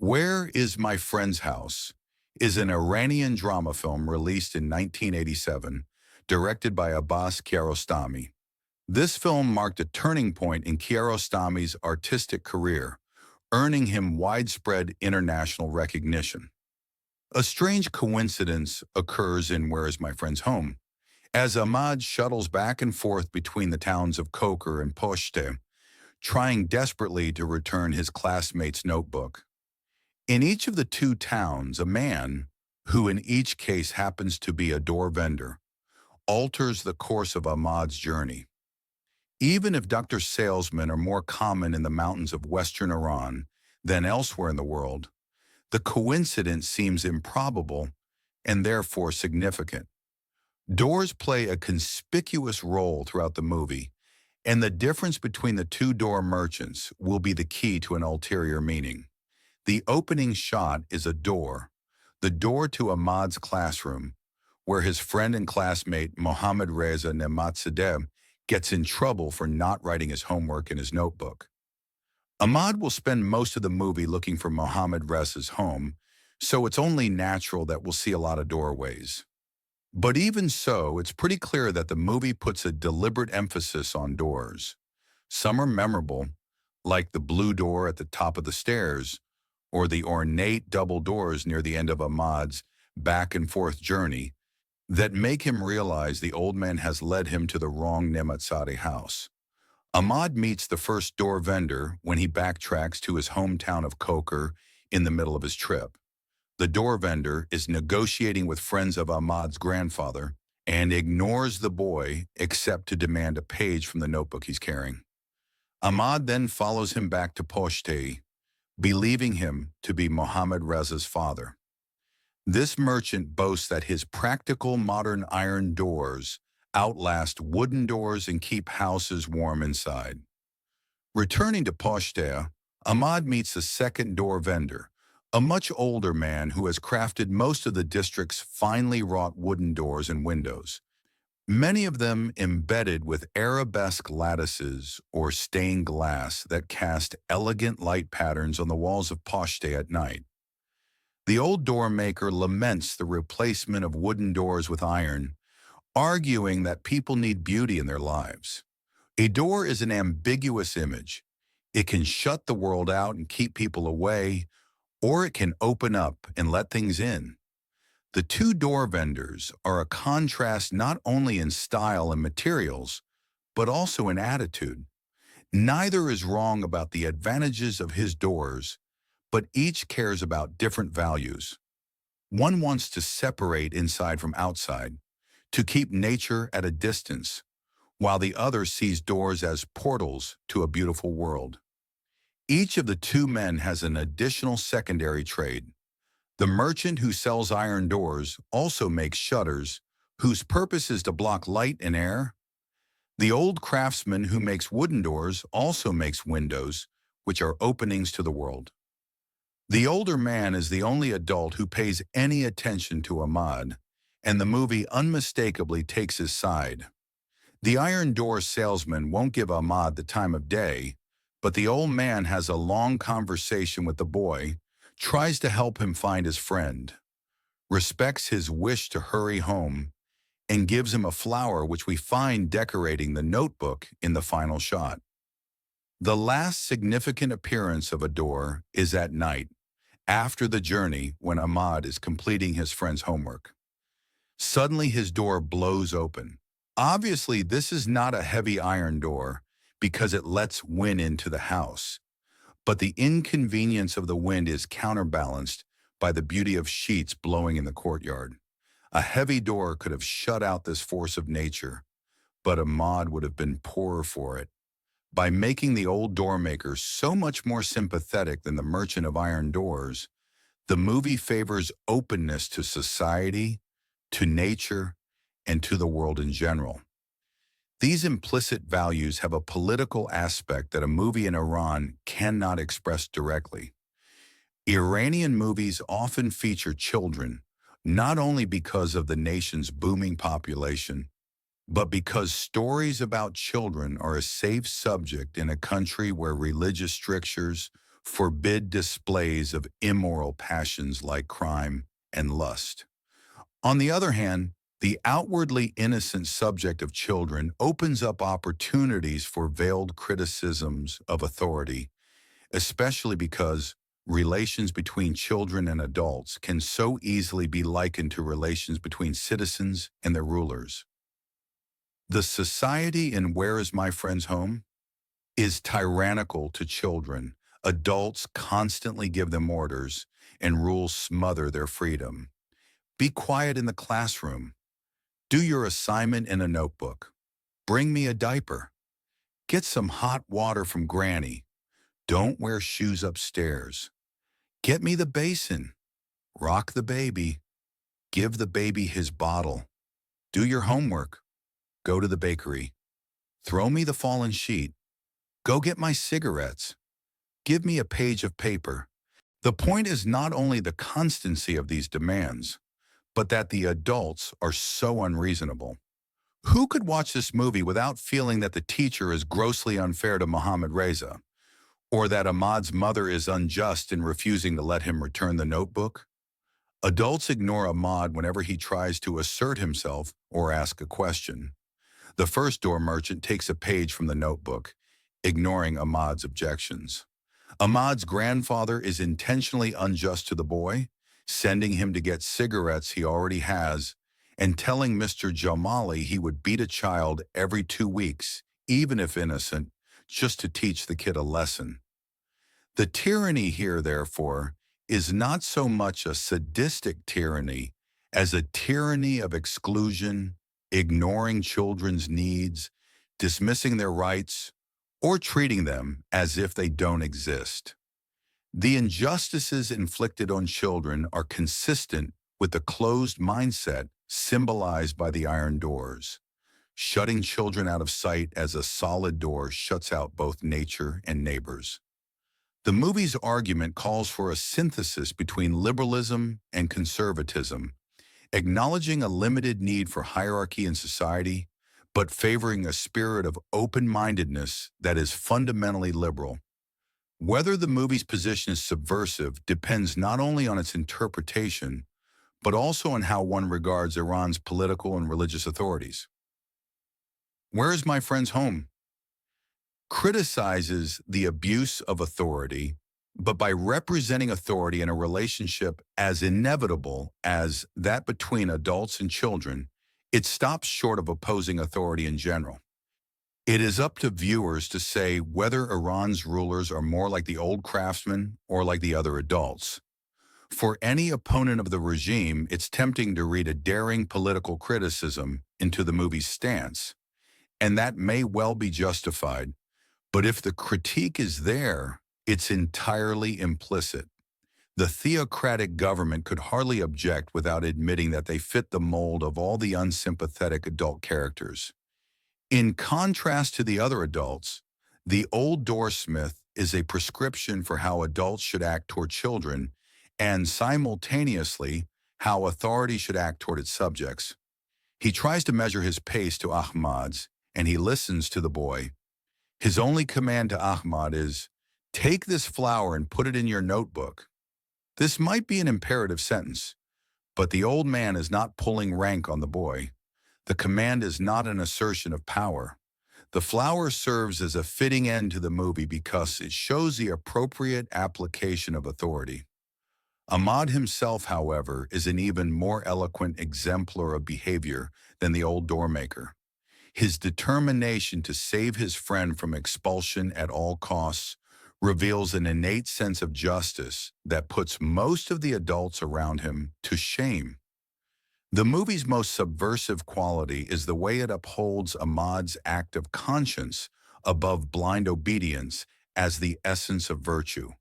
Where is My Friend's House is an Iranian drama film released in 1987, directed by Abbas Kiarostami. This film marked a turning point in Kiarostami's artistic career, earning him widespread international recognition. A strange coincidence occurs in Where is My Friend's Home. As Ahmad shuttles back and forth between the towns of Koker and Poshte, trying desperately to return his classmate's notebook. In each of the two towns, a man, who in each case happens to be a door vendor, alters the course of Ahmad's journey. Even if doctor salesmen are more common in the mountains of western Iran than elsewhere in the world, the coincidence seems improbable and therefore significant. Doors play a conspicuous role throughout the movie, and the difference between the two door merchants will be the key to an ulterior meaning. The opening shot is a door, the door to Ahmad's classroom, where his friend and classmate Mohammad Reza Nematzadeh gets in trouble for not writing his homework in his notebook. Ahmad will spend most of the movie looking for Mohammad Reza's home, so it's only natural that we'll see a lot of doorways. But even so, it's pretty clear that the movie puts a deliberate emphasis on doors. Some are memorable, like the blue door at the top of the stairs, or the ornate double doors near the end of Ahmad's back-and-forth journey that make him realize the old man has led him to the wrong Nematzadeh house. Ahmad meets the first door vendor when he backtracks to his hometown of Koker in the middle of his trip. The door vendor is negotiating with friends of Ahmad's grandfather and ignores the boy except to demand a page from the notebook he's carrying. Ahmad then follows him back to Poshtei, believing him to be Mohammad Reza's father. This merchant boasts that his practical modern iron doors outlast wooden doors and keep houses warm inside. Returning to Poshtei, Ahmad meets a second door vendor, a much older man who has crafted most of the district's finely wrought wooden doors and windows, many of them embedded with arabesque lattices or stained glass that cast elegant light patterns on the walls of Poshtei at night. The old door maker laments the replacement of wooden doors with iron, arguing that people need beauty in their lives. A door is an ambiguous image. It can shut the world out and keep people away, or it can open up and let things in. The two door vendors are a contrast not only in style and materials, but also in attitude. Neither is wrong about the advantages of his doors, but each cares about different values. One wants to separate inside from outside, to keep nature at a distance, while the other sees doors as portals to a beautiful world. Each of the two men has an additional secondary trade. The merchant who sells iron doors also makes shutters, whose purpose is to block light and air. The old craftsman who makes wooden doors also makes windows, which are openings to the world. The older man is the only adult who pays any attention to Ahmad, and the movie unmistakably takes his side. The iron door salesman won't give Ahmad the time of day, but the old man has a long conversation with the boy, tries to help him find his friend, respects his wish to hurry home, and gives him a flower which we find decorating the notebook in the final shot. The last significant appearance of a door is at night, after the journey when Ahmad is completing his friend's homework. Suddenly his door blows open. Obviously, this is not a heavy iron door because it lets wind into the house. But the inconvenience of the wind is counterbalanced by the beauty of sheets blowing in the courtyard. A heavy door could have shut out this force of nature, but Ahmad would have been poorer for it. By making the old doormaker so much more sympathetic than the merchant of iron doors, the movie favors openness to society, to nature, and to the world in general. These implicit values have a political aspect that a movie in Iran cannot express directly. Iranian movies often feature children, not only because of the nation's booming population, but because stories about children are a safe subject in a country where religious strictures, forbid displays of immoral passions like crime and lust. On the other hand, the outwardly innocent subject of children opens up opportunities for veiled criticisms of authority, especially because relations between children and adults can so easily be likened to relations between citizens and their rulers. The society in Where Is My Friend's Home is tyrannical to children. Adults constantly give them orders, and rules smother their freedom. Be quiet in the classroom. Do your assignment in a notebook. Bring me a diaper. Get some hot water from Granny. Don't wear shoes upstairs. Get me the basin. Rock the baby. Give the baby his bottle. Do your homework. Go to the bakery. Throw me the fallen sheet. Go get my cigarettes. Give me a page of paper. The point is not only the constancy of these demands, but that the adults are so unreasonable. Who could watch this movie without feeling that the teacher is grossly unfair to Mohammad Reza, or that Ahmad's mother is unjust in refusing to let him return the notebook? Adults ignore Ahmad whenever he tries to assert himself or ask a question. The first door merchant takes a page from the notebook, ignoring Ahmad's objections. Ahmad's grandfather is intentionally unjust to the boy, sending him to get cigarettes he already has, and telling Mr. Jamali he would beat a child every 2 weeks, even if innocent, just to teach the kid a lesson. The tyranny here, therefore, is not so much a sadistic tyranny as a tyranny of exclusion, ignoring children's needs, dismissing their rights, or treating them as if they don't exist. The injustices inflicted on children are consistent with the closed mindset symbolized by the iron doors. Shutting children out of sight as a solid door shuts out both nature and neighbors. The movie's argument calls for a synthesis between liberalism and conservatism, acknowledging a limited need for hierarchy in society, but favoring a spirit of open-mindedness that is fundamentally liberal. Whether the movie's position is subversive depends not only on its interpretation, but also on how one regards Iran's political and religious authorities. Where Is My Friend's Home criticizes the abuse of authority, but by representing authority in a relationship as inevitable as that between adults and children, it stops short of opposing authority in general. It is up to viewers to say whether Iran's rulers are more like the old craftsmen or like the other adults. For any opponent of the regime, it's tempting to read a daring political criticism into the movie's stance, and that may well be justified. But if the critique is there, it's entirely implicit. The theocratic government could hardly object without admitting that they fit the mold of all the unsympathetic adult characters. In contrast to the other adults, the old doorsmith is a prescription for how adults should act toward children and simultaneously how authority should act toward its subjects. He tries to measure his pace to Ahmad's, and he listens to the boy. His only command to Ahmad is, "Take this flower and put it in your notebook." This might be an imperative sentence, but the old man is not pulling rank on the boy. The command is not an assertion of power. The flower serves as a fitting end to the movie because it shows the appropriate application of authority. Ahmad himself, however, is an even more eloquent exemplar of behavior than the old doormaker. His determination to save his friend from expulsion at all costs reveals an innate sense of justice that puts most of the adults around him to shame. The movie's most subversive quality is the way it upholds Ahmad's act of conscience above blind obedience as the essence of virtue.